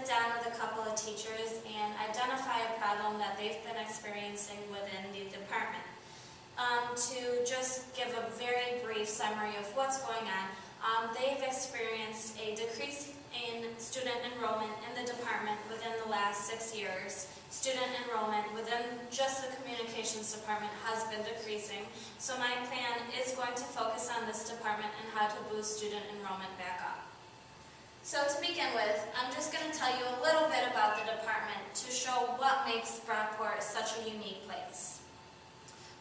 sit down with a couple of teachers and identify a problem that they've been experiencing within the department. To just give a very brief summary of what's going on, they've experienced a decrease in student enrollment in the department within the last 6 years. Student enrollment within just the communications department has been decreasing, so my plan is going to focus on this department and how to boost student enrollment back up. So to begin with, I'm just going to tell you a little bit about the department to show what makes Brockport such a unique place.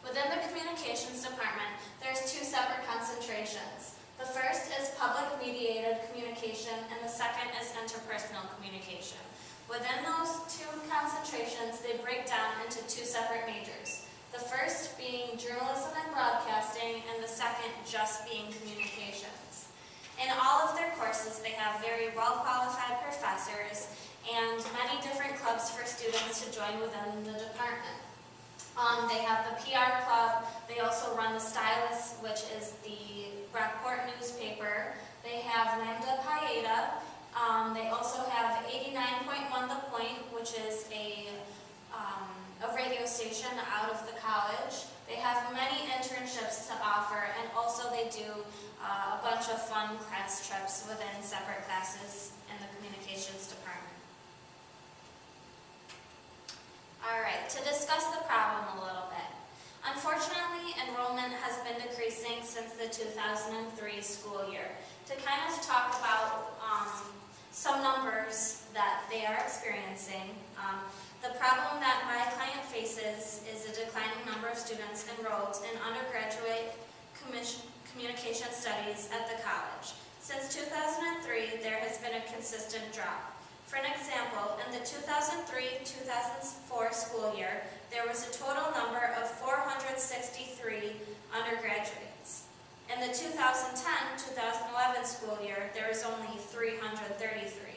Within the communications department, there's 2 separate concentrations. The first is public mediated communication and the second is interpersonal communication. Within those 2 concentrations, they break down into 2 separate majors. The first being journalism and broadcasting and the second just being communications. In all of their courses, they have very well-qualified professors and many different clubs for students to join within the department. They have the PR club, they also run the Stylus, which is the Brockport newspaper. They have Lambda Pi Eta. They also have 89.1 The Point, which is a radio station out of the college. They have many internships to offer, and also they do a bunch of fun class trips within separate classes in the communications department. Alright, to discuss the problem a little bit. Unfortunately, enrollment has been decreasing since the 2003 school year. To kind of talk about some numbers that they are experiencing, the problem that my client faces is a declining number of students enrolled in undergraduate communication studies at the college. Since 2003, there has been a consistent drop. For an example, in the 2003-2004 school year, there was a total number of 463 undergraduates. In the 2010-2011 school year, there was only 333.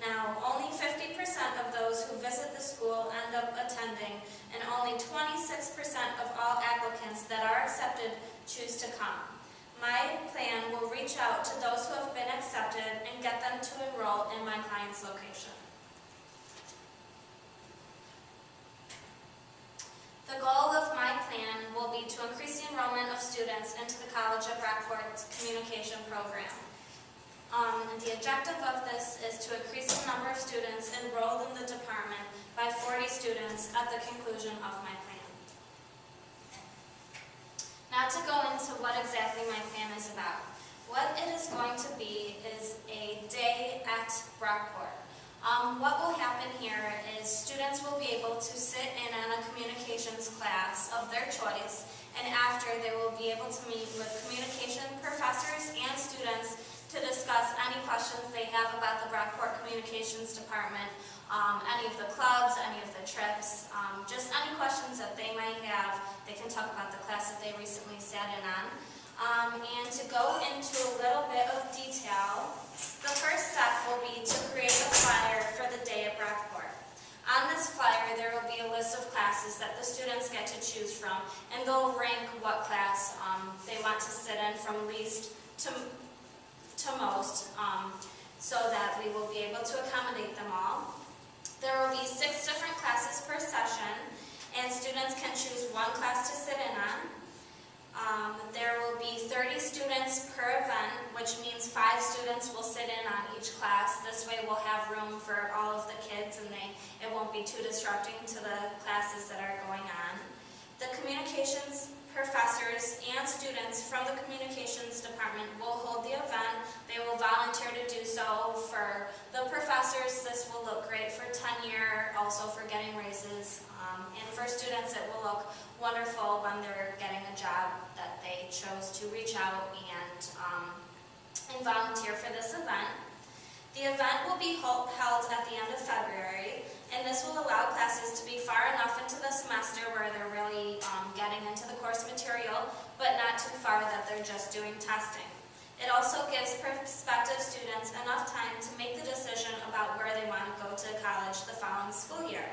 Now, only 50% of those who visit the school end up attending, and only 26% of all applicants that are accepted choose to come. My plan will reach out to those who have been accepted and get them to enroll in my client's location. The goal of my plan will be to increase the enrollment of students into the College of Brockport's communication program. The objective of this is to increase the number of students enrolled in the department by 40 students at the conclusion of my plan. Now to go into what exactly my plan is about. What it is going to be is a day at Brockport. What will happen here is students will be able to sit in on a communications class of their choice, and after they will be able to meet with communication professors and students to discuss any questions they have about the Brockport Communications Department, any of the clubs, any of the trips, just any questions that they might have. They can talk about the class that they recently sat in on. And to go into a little bit of detail, the first step will be to create a flyer for the day at Brockport. On this flyer, there will be a list of classes that the students get to choose from, and they'll rank what class they want to sit in from least to most, so that we will be able to accommodate them all. There will be 6 different classes per session, and students can choose one class to sit in on. There will be 30 students per event, which means 5 students will sit in on each class. This way we'll have room for all of the kids, and it won't be too disrupting to the classes that are going on. The communications professors and students from the communications department will hold the event. They will volunteer to do so. For the professors, this will look great for tenure, also for getting raises. And for students, it will look wonderful when they're getting a job that they chose to reach out and volunteer for this event. The event will be held at the end of February, and this will allow classes to be far enough into the semester where they're really getting into the course material, but not too far that they're just doing testing. It also gives prospective students enough time to make the decision about where they want to go to college the following school year.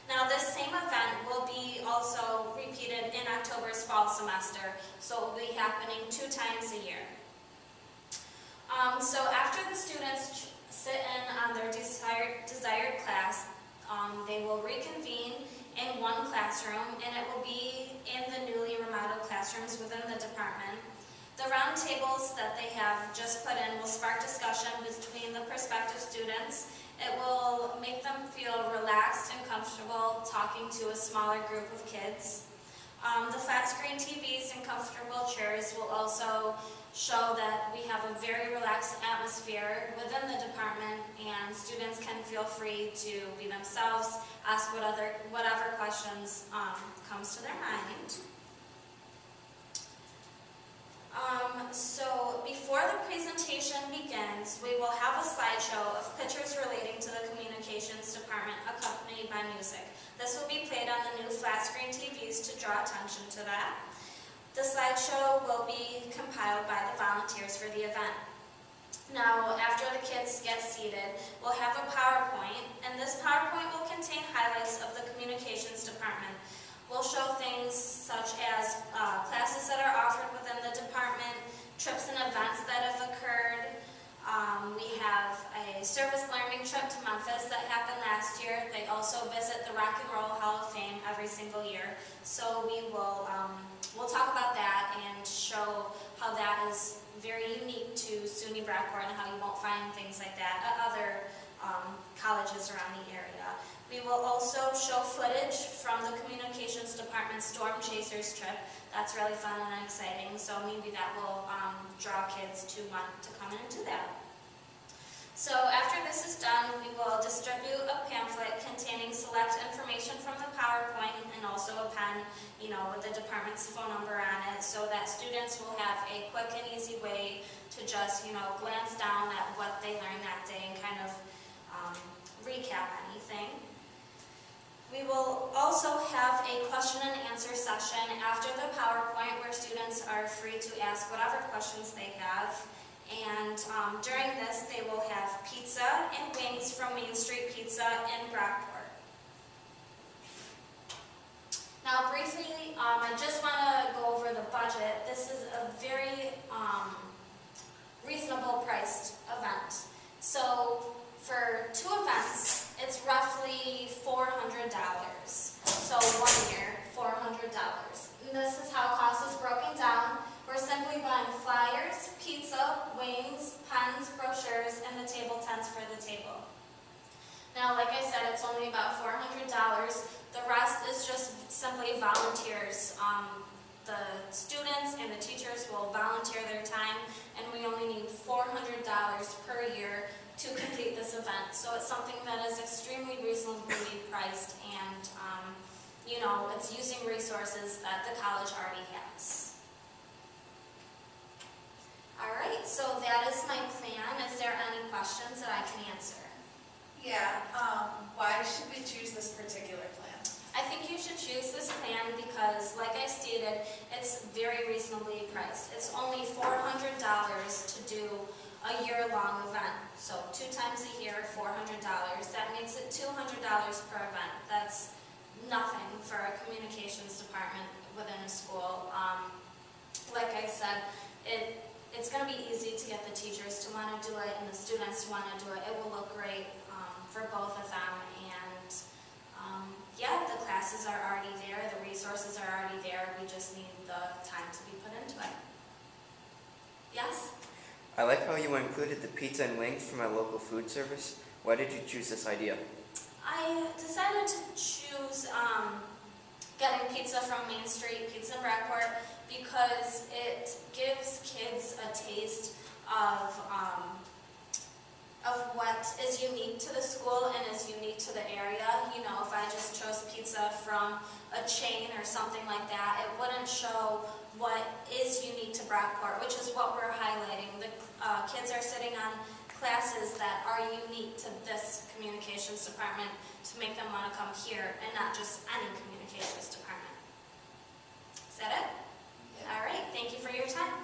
Now, this same event will be also repeated in October's fall semester, so it will be happening 2 times a year. So after the students sit in on on their desired class, they will reconvene in one classroom, and it will be in the newly remodeled classrooms within the department. The round tables that they have just put in will spark discussion between the prospective students. It will make them feel relaxed and comfortable talking to a smaller group of kids. The flat screen TVs and comfortable chairs will also show that we have a very relaxed atmosphere within the department, and students can feel free to be themselves, ask whatever questions comes to their mind. So before the presentation begins, we will have a slideshow of pictures relating to the communications department accompanied by music. This will be played on the new flat screen TVs to draw attention to that. The slideshow will be compiled by the volunteers for the event. Now, after the kids get seated, we'll have a PowerPoint, and this PowerPoint will contain highlights of the communications department. We'll show things such as classes that are offered within the department, trips and events that have occurred. We have a service learning trip to Memphis that happened last year. They also visit the Rock and Roll Hall of Fame every single year. So we'll talk about that and show how that is very unique to SUNY Brockport and how you won't find things like that at other colleges around the area. We will also show footage from the Communications Department Storm Chasers trip. That's really fun and exciting, so maybe that will draw kids to want to come and do that. So after this is done, we will distribute a pamphlet containing select information from the PowerPoint and also a pen, with the department's phone number on it, so that students will have a quick and easy way to just, glance down at what they learned that day and kind of recap anything. We will also have a question and answer session after the PowerPoint where students are free to ask whatever questions they have. And during this, they will have pizza and wings from Main Street Pizza in Brockport. Now briefly, I just want to go over the budget. This is a very reasonable priced event. So for 2 events, it's roughly $400. So 1 year, $400. And this is how cost is broken down. We're simply buying flyers, pizza, wings, pens, brochures, and the table tents for the table. Now, like I said, it's only about $400. The rest is just simply volunteers. The students and the teachers will volunteer their time, and we only need $400 per year to complete this event. So it's something that is extremely reasonably priced, and it's using resources that the college already has. All right, so that is my plan. Is there any questions that I can answer? Yeah, why should we choose this particular plan? I think you should choose this plan because, like I stated, it's very reasonably priced. It's only $400 to do a year-long event. So 2 times a year, $400. That makes it $200 per event. That's nothing for a communications department within a school. Like I said, it's going to be easy to get the teachers to want to do it and the students to want to do it. It will look great for both of them. And yeah, the classes are already there. The resources are already there. We just need the time to be put into it. Yes? I like how you included the pizza and wings from my local food service. Why did you choose this idea? I decided to choose getting pizza from Main Street Pizza in Brockport because it gives kids a taste of what is unique to the school and is unique to the area. If I just chose pizza from a chain or something like that, it wouldn't show what is unique to Brockport, which is what we're highlighting. The kids are sitting on classes that are unique to this communications department to make them want to come here and not just any communications department. Is that it? Yeah. All right, thank you for your time.